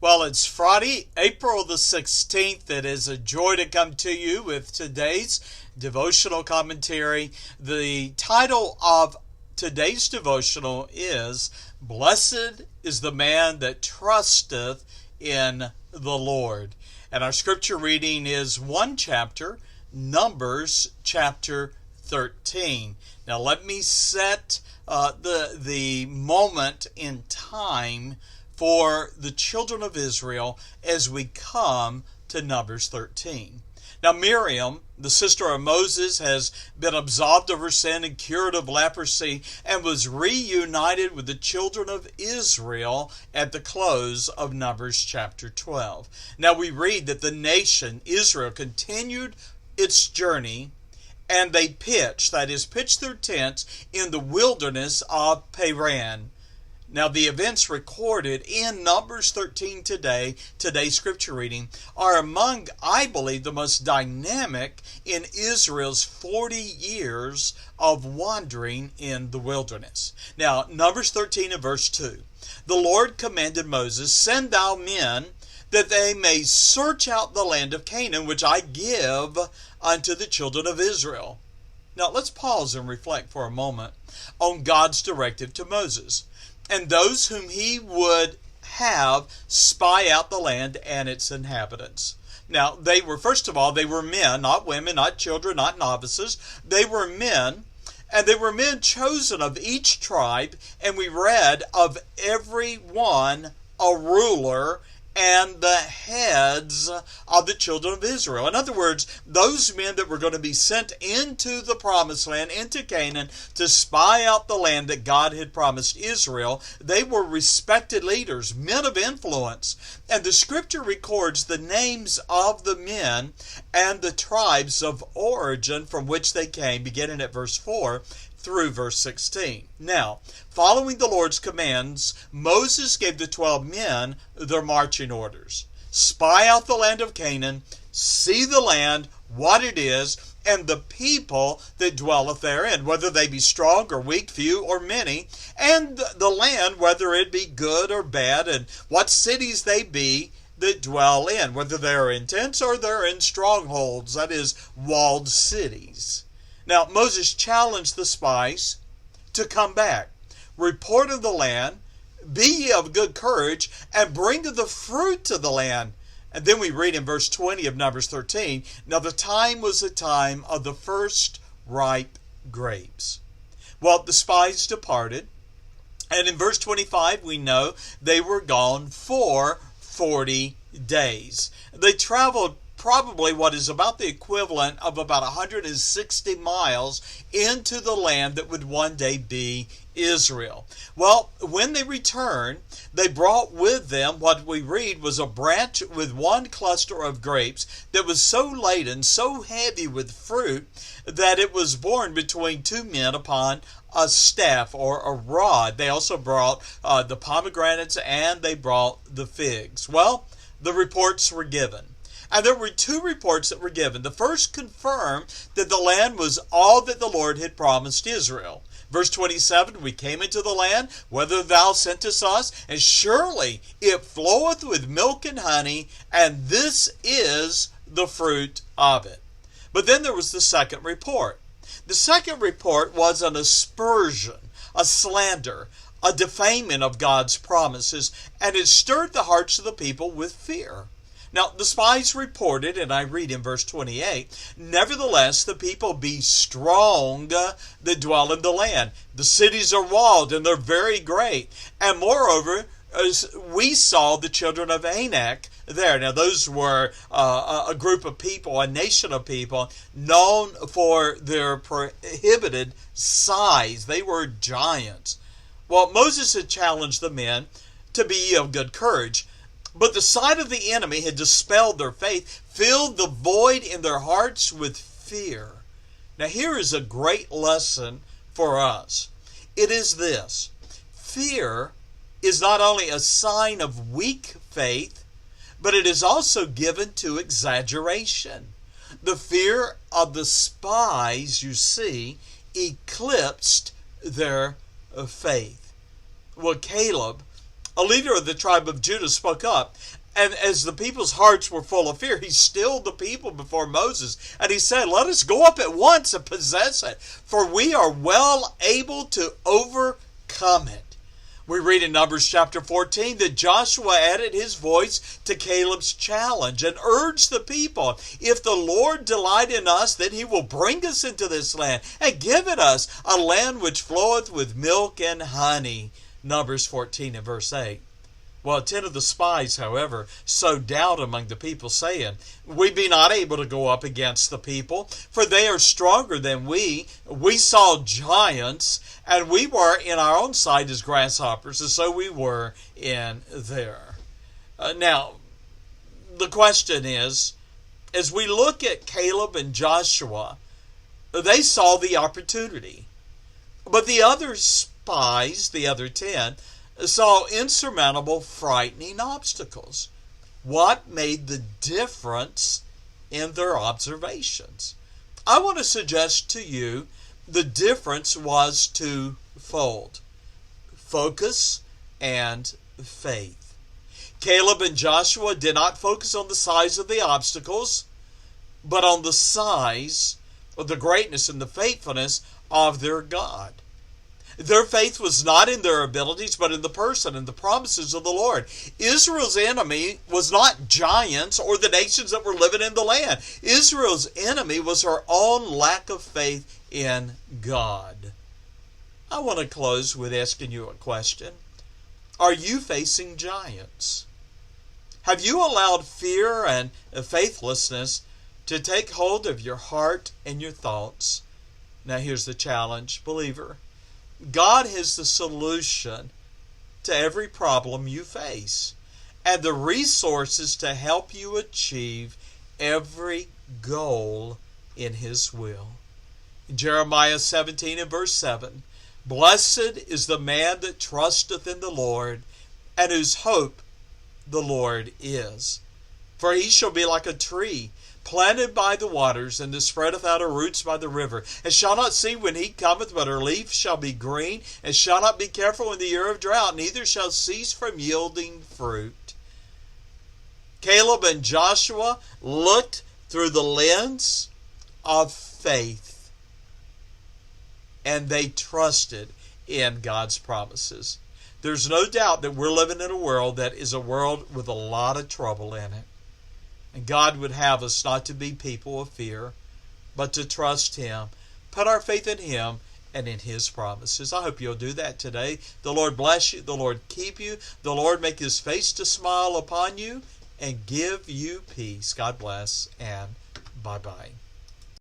Well, it's Friday, April the 16th. It is a joy to come to you with today's devotional commentary. The title of today's devotional is Blessed is the Man that Trusteth in the Lord. And our scripture reading is one chapter, Numbers chapter 13. Now let me set the moment in time for the children of Israel as we come to Numbers 13. Now Miriam, the sister of Moses, has been absolved of her sin and cured of leprosy and was reunited with the children of Israel at the close of Numbers chapter 12. Now we read that the nation, Israel, continued its journey and they pitched their tents in the wilderness of Paran. Now, the events recorded in Numbers 13 today's scripture reading, are among, I believe, the most dynamic in Israel's 40 years of wandering in the wilderness. Now, Numbers 13 and verse 2. The Lord commanded Moses, "Send thou men, that they may search out the land of Canaan, which I give unto the children of Israel." Now, let's pause and reflect for a moment on God's directive to Moses and those whom he would have spy out the land and its inhabitants. Now, they were men, not women, not children, not novices. They were men, and they were men chosen of each tribe, and we read of every one a ruler and the heads of the children of Israel. In other words, those men that were going to be sent into the promised land, into Canaan, to spy out the land that God had promised Israel, they were respected leaders, men of influence. And the scripture records the names of the men and the tribes of origin from which they came, beginning at verse 4 through verse 16. Now, following the Lord's commands, Moses gave the 12 men their marching orders. Spy out the land of Canaan, see the land, what it is, and the people that dwelleth therein, whether they be strong or weak, few or many, and the land, whether it be good or bad, and what cities they be that dwell in, whether they're in tents or they're in strongholds, that is, walled cities. Now, Moses challenged the spies to come back, report of the land, be ye of good courage, and bring of the fruit of the land. And then we read in verse 20 of Numbers 13, now the time was the time of the first ripe grapes. Well, the spies departed, and in verse 25 we know they were gone for 40 days. They traveled probably what is about the equivalent of about 160 miles into the land that would one day be Israel. Well, when they returned, they brought with them what we read was a branch with one cluster of grapes that was so laden, so heavy with fruit, that it was borne between two men upon a staff or a rod. They also brought the pomegranates and they brought the figs. Well, the reports were given. And there were two reports that were given. The first confirmed that the land was all that the Lord had promised Israel. Verse 27, we came into the land, whither thou sentest us, and surely it floweth with milk and honey, and this is the fruit of it. But then there was the second report. The second report was an aspersion, a slander, a defaming of God's promises, and it stirred the hearts of the people with fear. Now, the spies reported, and I read in verse 28, nevertheless, the people be strong that dwell in the land. The cities are walled, and they're very great. And moreover, as we saw the children of Anak there. Now, those were a group of people, a nation of people, known for their prohibited size. They were giants. Well, Moses had challenged the men to be of good courage. But the sight of the enemy had dispelled their faith, filled the void in their hearts with fear. Now here is a great lesson for us. It is this: fear is not only a sign of weak faith, but it is also given to exaggeration. The fear of the spies, you see, eclipsed their faith. Well, Caleb a leader of the tribe of Judah, spoke up. And as the people's hearts were full of fear, he stilled the people before Moses. And he said, let us go up at once and possess it, for we are well able to overcome it. We read in Numbers chapter 14 that Joshua added his voice to Caleb's challenge and urged the people, if the Lord delight in us, then he will bring us into this land and give it us, a land which floweth with milk and honey. Numbers 14 and verse 8. Well, 10 of the spies, however, sowed doubt among the people, saying, we be not able to go up against the people, for they are stronger than we. We saw giants, and we were in our own sight as grasshoppers, and so we were in there. Now, the question is, as we look at Caleb and Joshua, they saw the opportunity. But the other spies, the other 10, saw insurmountable, frightening obstacles. What made the difference in their observations? I want to suggest to you the difference was twofold: focus and faith. Caleb and Joshua did not focus on the size of the obstacles, but on the size of the greatness and the faithfulness of their God. Their faith was not in their abilities, but in the person and the promises of the Lord. Israel's enemy was not giants or the nations that were living in the land. Israel's enemy was her own lack of faith in God. I want to close with asking you a question. Are you facing giants? Have you allowed fear and faithlessness to take hold of your heart and your thoughts? Now here's the challenge, believer. God has the solution to every problem you face and the resources to help you achieve every goal in His will. In Jeremiah 17 and verse 7, blessed is the man that trusteth in the Lord, and whose hope the Lord is. For he shall be like a tree planted by the waters, and that spreadeth out her roots by the river, and shall not see when heat cometh, but her leaf shall be green, and shall not be careful in the year of drought, neither shall cease from yielding fruit. Caleb and Joshua looked through the lens of faith, and they trusted in God's promises. There's no doubt that we're living in a world that is a world with a lot of trouble in it. And God would have us not to be people of fear, but to trust Him, put our faith in Him and in His promises. I hope you'll do that today. The Lord bless you. The Lord keep you. The Lord make His face to smile upon you and give you peace. God bless, and bye-bye.